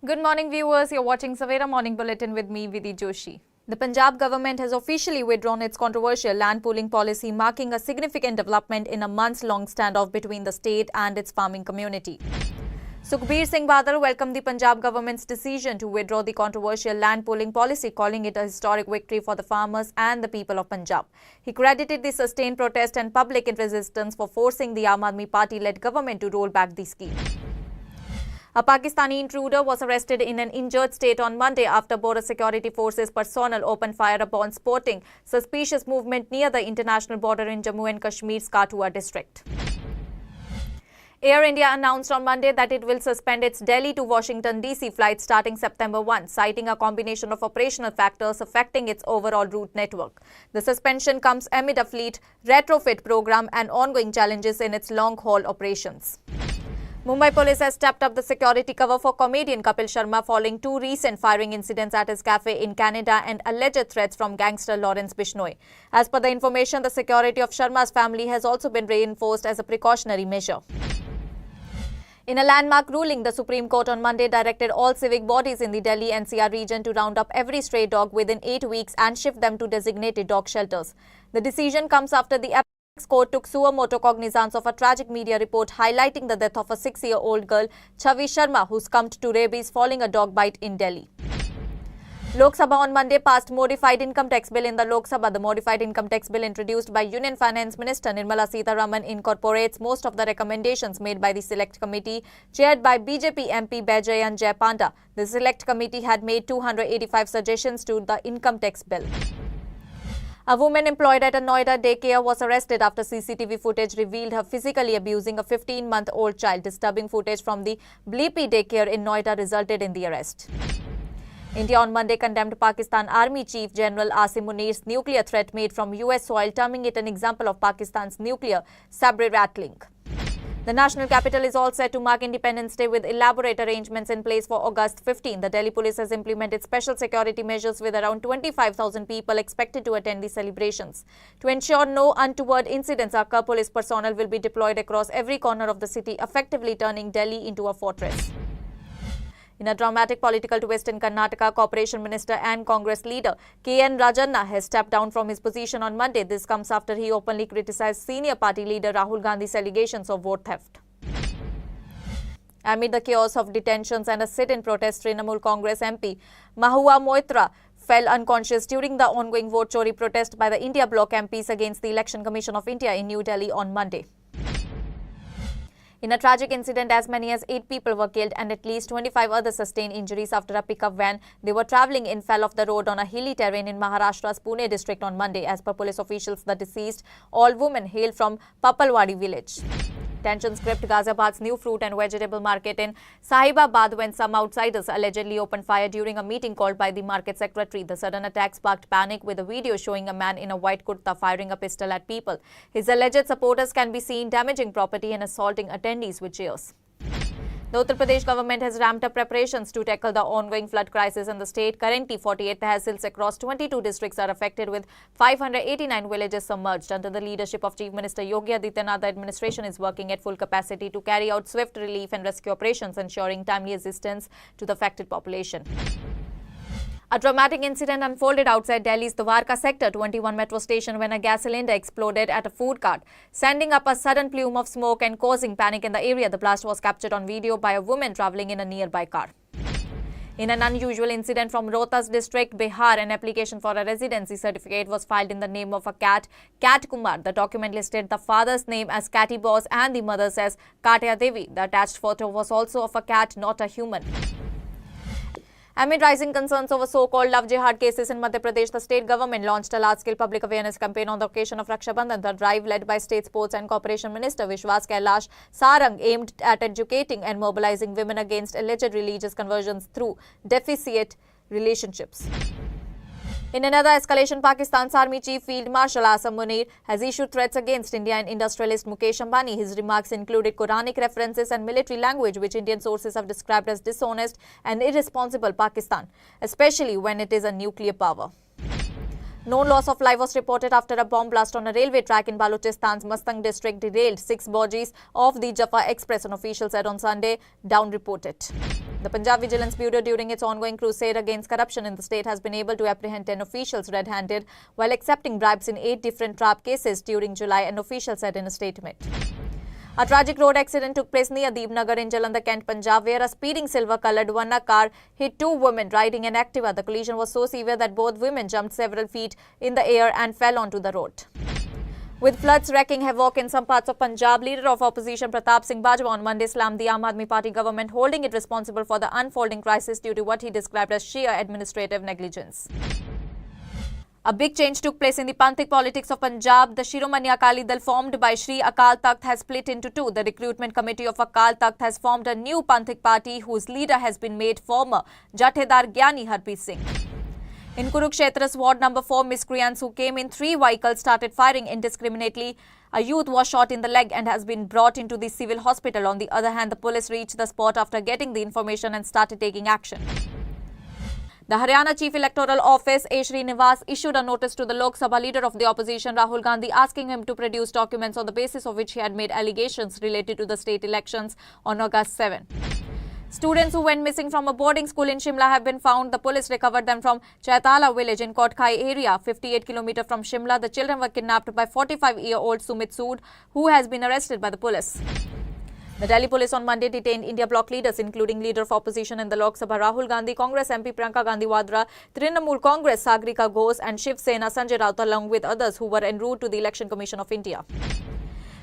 Good morning, viewers. You're watching Savera Morning Bulletin with me, Vidhi Joshi. The Punjab government has officially withdrawn its controversial land pooling policy, marking a significant development in a months-long standoff between the state and its farming community. Sukhbir Singh Badal welcomed the Punjab government's decision to withdraw the controversial land pooling policy, calling it a historic victory for the farmers and the people of Punjab. He credited the sustained protest and public resistance for forcing the Aam Aadmi Party-led government to roll back the scheme. A Pakistani intruder was arrested in an injured state on Monday after border security forces personnel opened fire upon spotting suspicious movement near the international border in Jammu and Kashmir's Kathua district. Air India announced on Monday that it will suspend its Delhi to Washington DC flight starting September 1, citing a combination of operational factors affecting its overall route network. The suspension comes amid a fleet retrofit program and ongoing challenges in its long-haul operations. Mumbai police has stepped up the security cover for comedian Kapil Sharma following two recent firing incidents at his cafe in Canada and alleged threats from gangster Lawrence Bishnoi. As per the information, the security of Sharma's family has also been reinforced as a precautionary measure. In a landmark ruling, the Supreme Court on Monday directed all civic bodies in the Delhi NCR region to round up every stray dog within 8 weeks and shift them to designated dog shelters. The decision comes after the court took suo motu cognizance of a tragic media report highlighting the death of a 6-year-old girl, Chavi Sharma, who succumbed to rabies following a dog bite in Delhi. Lok Sabha on Monday passed modified income tax bill in the Lok Sabha. The modified income tax bill introduced by Union Finance Minister Nirmala Sitharaman incorporates most of the recommendations made by the Select Committee chaired by BJP MP Bajayan Jay Panda. The Select Committee had made 285 suggestions to the income tax bill. A woman employed at a Noida daycare was arrested after CCTV footage revealed her physically abusing a 15-month-old child. Disturbing footage from the Bleepy daycare in Noida resulted in the arrest. India on Monday condemned Pakistan Army Chief General Asim Munir's nuclear threat made from US soil, terming it an example of Pakistan's nuclear sabre rattling. The national capital is all set to mark Independence Day with elaborate arrangements in place for August 15. The Delhi police has implemented special security measures with around 25,000 people expected to attend the celebrations. To ensure no untoward incidents, our police personnel will be deployed across every corner of the city, effectively turning Delhi into a fortress. In a dramatic political twist in Karnataka, Corporation Minister and Congress leader K.N. Rajanna has stepped down from his position on Monday. This comes after he openly criticized senior party leader Rahul Gandhi's allegations of vote theft. Amid the chaos of detentions and a sit-in protest, Trinamool Congress MP Mahua Moitra fell unconscious during the ongoing vote chori protest by the India Bloc MPs against the Election Commission of India in New Delhi on Monday. In a tragic incident, as many as 8 people were killed and at least 25 others sustained injuries after a pickup van they were travelling in fell off the road on a hilly terrain in Maharashtra's Pune district on Monday. As per police officials, the deceased, all women, hail from Papalwadi village. Tensions gripped Ghaziabad's new fruit and vegetable market in Sahibabad when some outsiders allegedly opened fire during a meeting called by the market secretary. The sudden attack sparked panic, with a video showing a man in a white kurta firing a pistol at people. His alleged supporters can be seen damaging property and assaulting attendees with chairs. The Uttar Pradesh government has ramped up preparations to tackle the ongoing flood crisis in the state. Currently, 48 tehsils across 22 districts are affected, with 589 villages submerged. Under the leadership of Chief Minister Yogi Adityanath, the administration is working at full capacity to carry out swift relief and rescue operations, ensuring timely assistance to the affected population. A dramatic incident unfolded outside Delhi's Dwarka Sector 21 metro station when a gas cylinder exploded at a food cart, sending up a sudden plume of smoke and causing panic in the area. The blast was captured on video by a woman travelling in a nearby car. In an unusual incident from Rohtas district, Bihar, an application for a residency certificate was filed in the name of a cat, Cat Kumar. The document listed the father's name as Catty Boss and the mother's as Katya Devi. The attached photo was also of a cat, not a human. Amid rising concerns over so-called love jihad cases in Madhya Pradesh, the state government launched a large-scale public awareness campaign on the occasion of Raksha Bandhan. The drive, led by State Sports and Corporation Minister Vishwas Kailash Sarang, aimed at educating and mobilizing women against alleged religious conversions through deficient relationships. In another escalation, Pakistan's Army Chief Field Marshal Asim Munir has issued threats against India and industrialist Mukesh Ambani. His remarks included Quranic references and military language, which Indian sources have described as dishonest and irresponsible Pakistan, especially when it is a nuclear power. No loss of life was reported after a bomb blast on a railway track in Balochistan's Mustang district derailed 6 bogies of the Jaffa Express, an official said on Sunday, Down reported. The Punjab Vigilance Bureau, during its ongoing crusade against corruption in the state, has been able to apprehend 10 officials red-handed while accepting bribes in 8 different trap cases during July, an official said in a statement. A tragic road accident took place near Deepnagar in Jalandhar, Kent, Punjab, where a speeding silver-coloured Vanna car hit 2 women riding an Activa. The collision was so severe that both women jumped several feet in the air and fell onto the road. With floods wreaking havoc in some parts of Punjab, leader of opposition Pratap Singh Bajwa on Monday slammed the Aam Aadmi Party government, holding it responsible for the unfolding crisis due to what he described as sheer administrative negligence. A big change took place in the Panthik politics of Punjab. The Shiromani Akali Dal, formed by Shri Akal Takht, has split into two. The recruitment committee of Akal Takht has formed a new Panthik party whose leader has been made former Jathedar Gyani Harpreet Singh. In Kurukshetra's Ward number 4, miscreants who came in 3 vehicles started firing indiscriminately. A youth was shot in the leg and has been brought into the civil hospital. On the other hand, the police reached the spot after getting the information and started taking action. The Haryana Chief Electoral Office, A. Srinivas, issued a notice to the Lok Sabha leader of the opposition, Rahul Gandhi, asking him to produce documents on the basis of which he had made allegations related to the state elections on August 7. Students who went missing from a boarding school in Shimla have been found. The police recovered them from Chaitala village in Kotkai area, 58 km from Shimla. The children were kidnapped by 45-year-old Sumit Sood, who has been arrested by the police. The Delhi police on Monday detained India bloc leaders, including leader of opposition in the Lok Sabha Rahul Gandhi, Congress MP Priyanka Gandhi Vadra, Trinamool Congress Sagrika Ghosh and Shiv Sena Sanjay Raut, along with others who were en route to the Election Commission of India.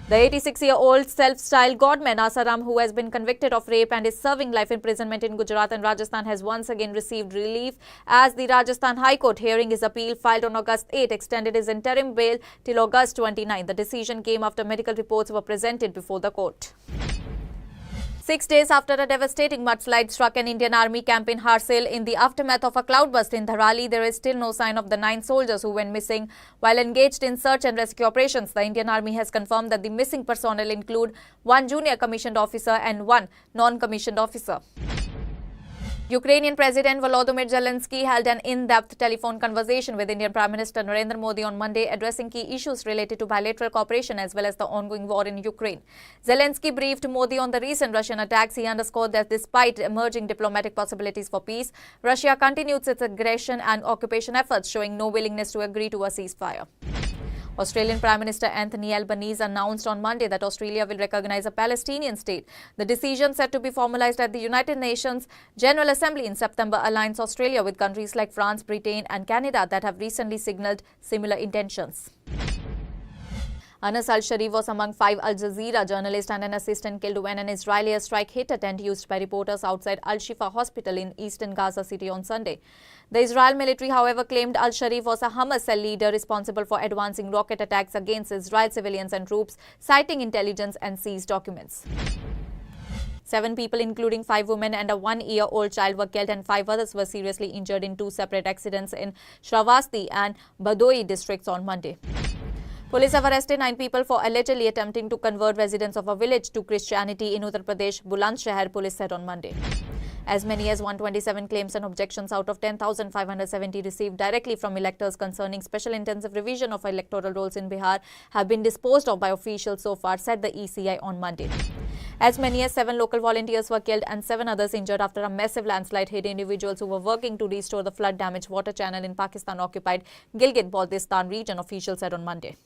The 86-year-old self-styled godman Asaram, who has been convicted of rape and is serving life imprisonment in Gujarat and Rajasthan, has once again received relief as the Rajasthan High Court, hearing his appeal filed on August 8, extended his interim bail till August 29. The decision came after medical reports were presented before the court. 6 days after a devastating mudslide struck an Indian Army camp in Harsil in the aftermath of a cloudburst in Dharali, there is still no sign of the 9 soldiers who went missing while engaged in search and rescue operations. The Indian Army has confirmed that the missing personnel include 1 junior commissioned officer and 1 non-commissioned officer. Ukrainian President Volodymyr Zelensky held an in-depth telephone conversation with Indian Prime Minister Narendra Modi on Monday, addressing key issues related to bilateral cooperation as well as the ongoing war in Ukraine. Zelensky briefed Modi on the recent Russian attacks. He underscored that despite emerging diplomatic possibilities for peace, Russia continues its aggression and occupation efforts, showing no willingness to agree to a ceasefire. Australian Prime Minister Anthony Albanese announced on Monday that Australia will recognise a Palestinian state. The decision, set to be formalised at the United Nations General Assembly in September, aligns Australia with countries like France, Britain and Canada that have recently signalled similar intentions. Anas al-Sharif was among 5 Al Jazeera journalists and an assistant killed when an Israeli airstrike hit a tent used by reporters outside Al-Shifa hospital in eastern Gaza City on Sunday. The Israel military, however, claimed al-Sharif was a Hamas cell leader responsible for advancing rocket attacks against Israel civilians and troops, citing intelligence and seized documents. 7 people, including 5 women and a 1-year-old child, were killed and 5 others were seriously injured in 2 separate accidents in Shravasti and Badoi districts on Monday. Police have arrested 9 people for allegedly attempting to convert residents of a village to Christianity in Uttar Pradesh, Bulandshahr, police said on Monday. As many as 127 claims and objections out of 10,570 received directly from electors concerning special intensive revision of electoral rolls in Bihar have been disposed of by officials so far, said the ECI on Monday. As many as 7 local volunteers were killed and 7 others injured after a massive landslide hit individuals who were working to restore the flood-damaged water channel in Pakistan-occupied Gilgit-Baltistan region, officials said on Monday.